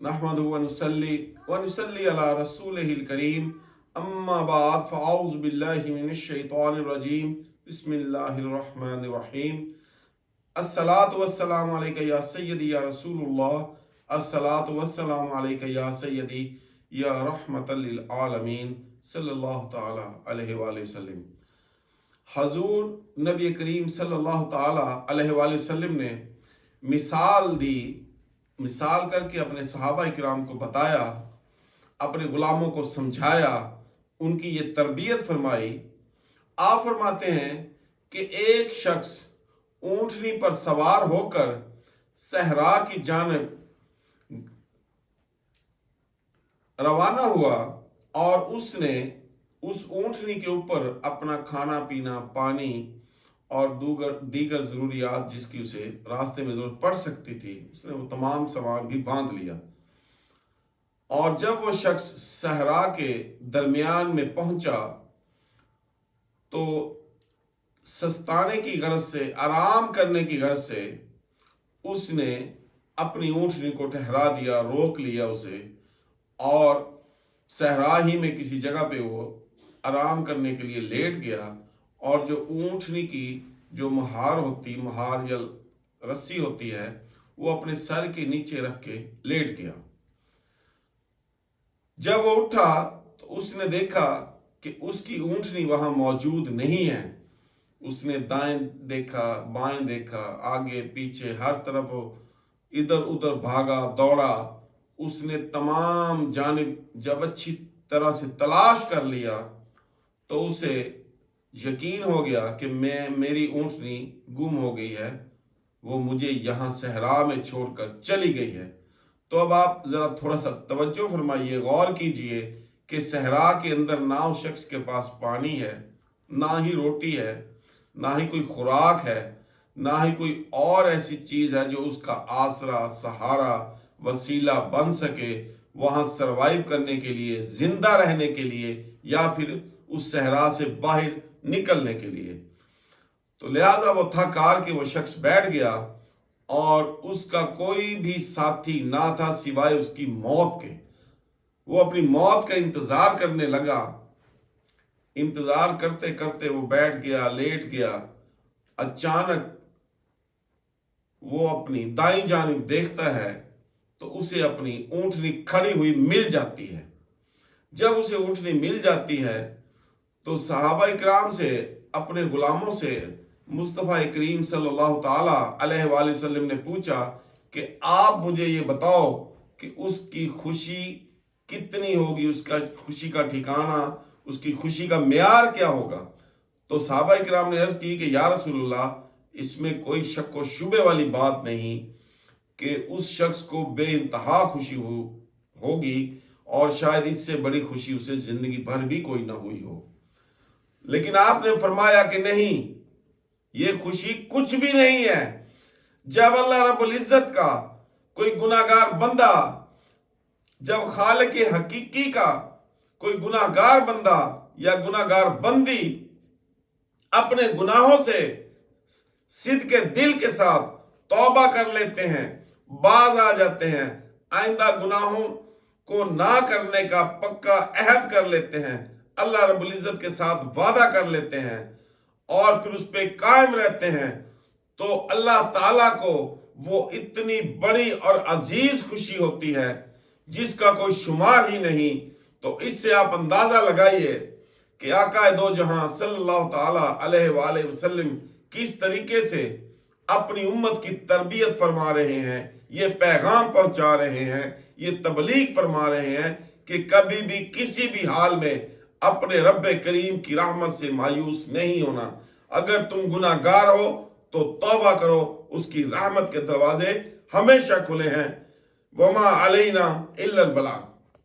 नहमदुहु व नुसल्ली अला रसूलिहिल करीम अम्मा बाद फ़अऊज़ु बिल्लाहि मिनश शैतानिर रजीम बिस्मिल्लाहिर रहमानिर रहीम अस्सलातु वस्सलामु अलैका या सय्यदी या रसूलुल्लाह अस्सलातु वस्सलामु अलैका या सय्यदी या रहमतल लिल आलमीन सल्लल्लाहु तआला अलैहि वसल्लम। हजूर नबी करीम सल्लल्लाहु तआला अलैहि वसल्लम ने मिसाल करके अपने सहाबा किराम को बताया, अपने गुलामों को समझाया, उनकी ये तरबियत फरमाई। आप फरमाते हैं कि एक शख्स ऊंटनी पर सवार होकर सहरा की जानिब रवाना हुआ और उसने उस ऊंटनी के ऊपर अपना खाना पीना, पानी और दीगर ज़रूरियात जिसकी उसे रास्ते में ज़रूरत पड़ सकती थी, उसने वो तमाम सामान भी बांध लिया। और जब वो शख्स सहरा के दरमियान में पहुंचा तो सस्ताने की गर्ज से, आराम करने की गर्ज से उसने अपनी ऊंटनी को ठहरा दिया, रोक लिया उसे, और सहरा ही में किसी जगह पे वो आराम करने के लिए लेट गया। और जो ऊंटनी की जो महार या रस्सी होती है, वो अपने सर के नीचे रख के लेट गया। जब वो उठा तो उसने देखा कि उसकी ऊंटनी वहां मौजूद नहीं है। उसने दाएं देखा, बाएं देखा, आगे पीछे हर तरफ इधर उधर भागा, दौड़ा। उसने तमाम जानिब जब अच्छी तरह से तलाश कर लिया तो उसे यकीन हो गया कि मेरी ऊंटनी गुम हो गई है, वो मुझे यहाँ सहरा में छोड़कर चली गई है। तो अब आप ज़रा थोड़ा सा तवज्जो फरमाइए, गौर कीजिए कि सहरा के अंदर ना उस शख्स के पास पानी है, ना ही रोटी है, ना ही कोई खुराक है, ना ही कोई और ऐसी चीज़ है जो उसका आसरा, सहारा, वसीला बन सके वहाँ सरवाइव करने के लिए, जिंदा रहने के लिए, या फिर उस सहरा से बाहर निकलने के लिए। तो लिहाजा वो थक हार के वो शख्स बैठ गया और उसका कोई भी साथी ना था सिवाय उसकी मौत के। वो अपनी मौत का इंतजार करने लगा। इंतजार करते करते वो बैठ गया, लेट गया। अचानक वो अपनी दाईं जानिब देखता है तो उसे अपनी ऊंटनी खड़ी हुई मिल जाती है। जब उसे ऊंटनी मिल जाती है तो सहाबा इकराम से, अपने गुलामों से मुस्तफ़ा करीम सल्लल्लाहु ताला अलैहि वसल्लम ने पूछा कि आप मुझे ये बताओ कि उसकी खुशी कितनी होगी, उसका खुशी का ठिकाना, उसकी खुशी का मेयार क्या होगा। तो सहाबा इकराम ने अर्ज़ की कि या रसूलल्लाह, इसमें कोई शक व शुबे वाली बात नहीं कि उस शख्स को बेइंतहा खुशी होगी और शायद इससे बड़ी खुशी उसे जिंदगी भर भी कोई ना हुई हो। लेकिन आपने फरमाया कि नहीं, ये खुशी कुछ भी नहीं है। जब अल्लाह रब्बुल इज्जत का कोई गुनाहगार बंदा, जब खालिक हकीकी का कोई गुनाहगार बंदा या गुनाहगार बंदी अपने गुनाहों से सिद्क़े दिल के साथ तौबा कर लेते हैं, बाज आ जाते हैं, आइंदा गुनाहों को ना करने का पक्का अहद कर लेते हैं, अल्लाह रब्बुल इज्जत के साथ वादा कर लेते हैं और फिर उस पे कायम रहते हैं, तो अल्लाह ताला को वो इतनी बड़ी और अजीज खुशी होती है जिसका कोई शुमार ही नहीं। तो इससे आप अंदाजा लगाइए कि आका दो जहां सल्लल्लाहु ताला अलैहि वसल्लम किस तरीके से अपनी उम्मत की तरबियत फरमा रहे हैं, ये पैगाम पहुंचा रहे हैं, ये तबलीग फरमा रहे हैं कि कभी भी किसी भी हाल में अपने रब्बे करीम की रहमत से मायूस नहीं होना। अगर तुम गुनाहगार हो तो तौबा करो, उसकी रहमत के दरवाजे हमेशा खुले हैं। वमा अलैना इल्लल बलाग।